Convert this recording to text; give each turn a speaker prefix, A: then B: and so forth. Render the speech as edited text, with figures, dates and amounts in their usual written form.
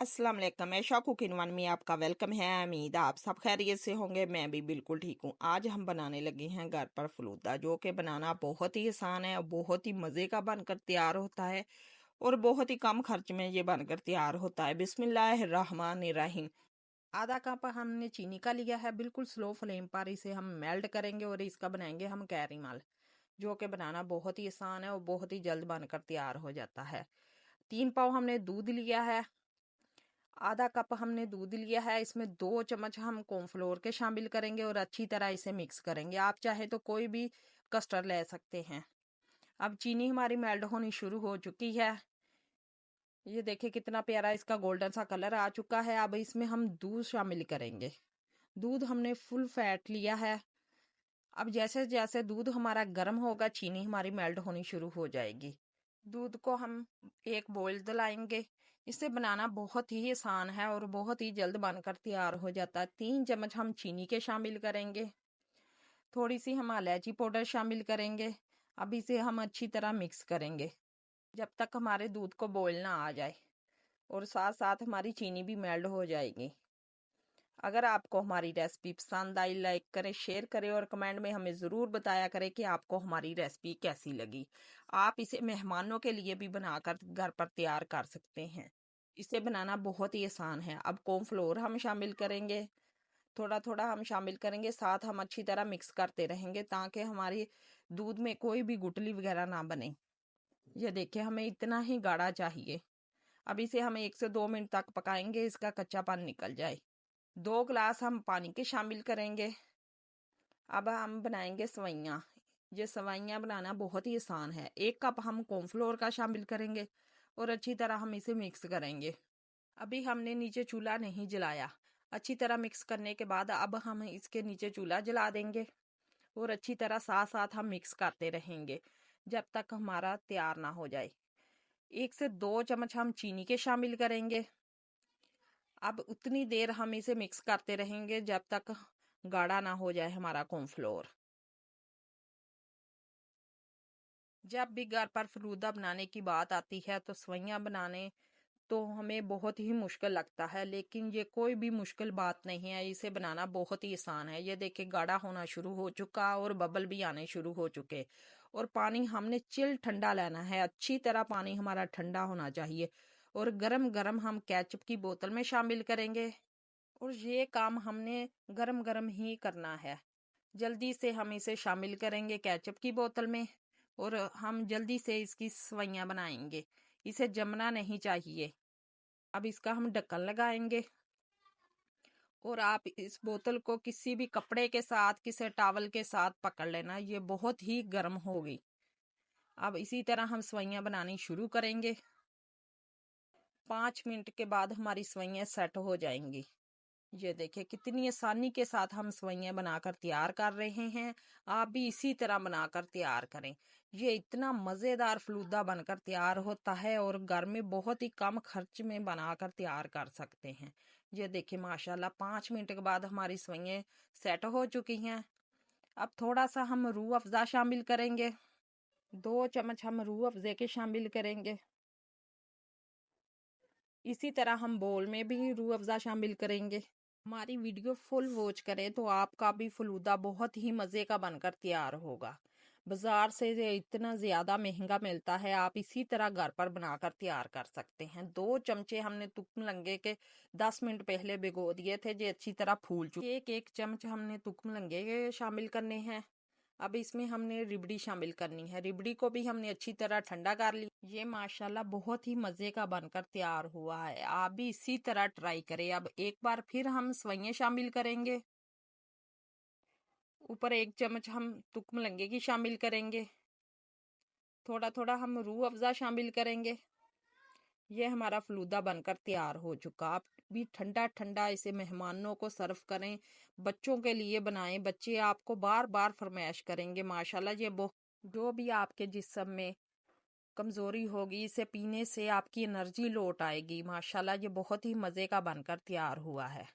A: अस्सलाम वालेकुम। ऐशा cooking one में आपका वेलकम है। उम्मीद है आप सब खैरियत से होंगे। मैं भी बिल्कुल ठीक हूँ। आज हम बनाने लगे हैं घर पर फलूदा, जो कि बनाना बहुत ही आसान है और बहुत ही मज़े का बनकर तैयार होता है और बहुत ही कम खर्च में ये बनकर तैयार होता है। बिस्मिल्लाहिर्रहमानिर्रहीम। आधा कप हमने चीनी का लिया है। बिल्कुल स्लो फ्लेम पर इसे हम मेल्ट करेंगे और इसका बनाएंगे हम कैरेमल, जो कि बनाना बहुत ही आसान है और बहुत ही जल्द बनकर तैयार हो जाता है। 3 पाव हमने दूध लिया है। आधा कप हमने दूध लिया है। इसमें 2 चम्मच हम कॉर्नफ्लोर के शामिल करेंगे और अच्छी तरह इसे मिक्स करेंगे। आप चाहे तो कोई भी कस्टर्ड ले सकते हैं। अब चीनी हमारी मेल्ट होनी शुरू हो चुकी है। ये देखिए कितना प्यारा इसका गोल्डन सा कलर आ चुका है। अब इसमें हम दूध शामिल करेंगे। दूध हमने फुल फैट लिया है। अब जैसे जैसे दूध हमारा गर्म होगा, चीनी हमारी मेल्ट होनी शुरू हो जाएगी। दूध को हम एक बॉईल दिलाएंगे। इसे बनाना बहुत ही आसान है और बहुत ही जल्द बनकर तैयार हो जाता है। 3 चम्मच हम चीनी के शामिल करेंगे। थोड़ी सी हम इलायची पाउडर शामिल करेंगे। अब इसे हम अच्छी तरह मिक्स करेंगे जब तक हमारे दूध को बॉईल ना आ जाए और साथ साथ हमारी चीनी भी मेल्ट हो जाएगी। अगर आपको हमारी रेसिपी पसंद आई, लाइक करें, शेयर करें और कमेंट में हमें ज़रूर बताया करें कि आपको हमारी रेसिपी कैसी लगी। आप इसे मेहमानों के लिए भी बनाकर घर पर तैयार कर सकते हैं। इसे बनाना बहुत ही आसान है। अब कॉर्नफ्लोर हम शामिल करेंगे। थोड़ा थोड़ा हम शामिल करेंगे, साथ हम अच्छी तरह मिक्स करते रहेंगे ताकि हमारी दूध में कोई भी गुठली वगैरह ना बने। ये देखिए हमें इतना ही गाढ़ा चाहिए। अब इसे हम 1 से 2 मिनट तक पकाएंगे, इसका कच्चापन निकल जाए। 2 गिलास हम पानी के शामिल करेंगे। अब हम बनाएंगे सवैयाँ। ये सवैयाँ बनाना बहुत ही आसान है। 1 कप हम कॉर्नफ्लोर का शामिल करेंगे और अच्छी तरह हम इसे मिक्स करेंगे। अभी हमने नीचे चूल्हा नहीं जलाया। अच्छी तरह मिक्स करने के बाद अब हम इसके नीचे चूल्हा जला देंगे और अच्छी तरह साथ साथ हम मिक्स करते रहेंगे जब तक हमारा तैयार ना हो जाए। 1 से 2 चम्मच हम चीनी के शामिल करेंगे। अब उतनी देर हम इसे मिक्स करते रहेंगे जब तक गाढ़ा ना हो जाए हमारा कॉर्नफ्लोर। जब भी घर पर फलूदा बनाने की बात आती है तो सवैयाँ बनाने तो हमें बहुत ही मुश्किल लगता है, लेकिन ये कोई भी मुश्किल बात नहीं है। इसे बनाना बहुत ही आसान है। ये देखिए गाढ़ा होना शुरू हो चुका और बबल भी आने शुरू हो चुके। और पानी हमने चिल ठंडा लेना है। अच्छी तरह पानी हमारा ठंडा होना चाहिए और गरम गरम हम केचप की बोतल में शामिल करेंगे और ये काम हमने गरम गरम ही करना है। जल्दी से हम इसे शामिल करेंगे केचप की बोतल में और हम जल्दी से इसकी सवैयाँ बनाएंगे। इसे जमना नहीं चाहिए। अब इसका हम ढक्कन लगाएंगे और आप इस बोतल को किसी भी कपड़े के साथ, किसी टॉवल के साथ पकड़ लेना। ये बहुत ही गर्म होगी। अब इसी तरह हम सवैयाँ बनानी शुरू करेंगे। 5 मिनट के बाद हमारी सवैयाँ सेट हो जाएंगी। ये देखिए कितनी आसानी के साथ हम सवैयाँ बनाकर तैयार कर रहे हैं। आप भी इसी तरह बनाकर तैयार करें। ये इतना मज़ेदार फलूदा बनकर तैयार होता है और घर में बहुत ही कम खर्च में बनाकर तैयार कर सकते हैं। ये देखिए माशाल्लाह 5 मिनट के बाद हमारी सवैयाँ सेट हो चुकी हैं। अब थोड़ा सा हम रूह अफ़ज़ा शामिल करेंगे। 2 चम्मच हम रूह अफ़ज़े के शामिल करेंगे। इसी तरह हम बोल में भी रूह अफ़ज़ा शामिल करेंगे। हमारी वीडियो फुल वॉच करें तो आपका भी फलूदा बहुत ही मज़े का बनकर तैयार होगा। बाजार से ये इतना ज़्यादा महंगा मिलता है, आप इसी तरह घर पर बनाकर तैयार कर सकते हैं। 2 चमचे हमने तुक्म लंगे के 10 मिनट पहले भिगो दिए थे, जो अच्छी तरह फूल चुके। 1 1 चम्मच हमने तुक्म लंगे के शामिल करने हैं। अब इसमें हमने रिबड़ी शामिल करनी है। रिबड़ी को भी हमने अच्छी तरह ठंडा कर लिया। ये माशाल्लाह बहुत ही मज़े का बनकर तैयार हुआ है। आप भी इसी तरह ट्राई करें। अब एक बार फिर हम सवैयाँ शामिल करेंगे। ऊपर 1 चम्मच हम तुक्म लंगे की शामिल करेंगे। थोड़ा थोड़ा हम रूह अफ़ज़ा शामिल करेंगे। ये हमारा फलूदा बनकर तैयार हो चुका। आप भी ठंडा ठंडा इसे मेहमानों को सर्व करें। बच्चों के लिए बनाएं। बच्चे आपको बार बार फरमाइश करेंगे। माशाल्लाह ये जो भी आपके जिस्म में कमज़ोरी होगी, इसे पीने से आपकी एनर्जी लौट आएगी। माशाल्लाह ये बहुत ही मज़े का बनकर तैयार हुआ है।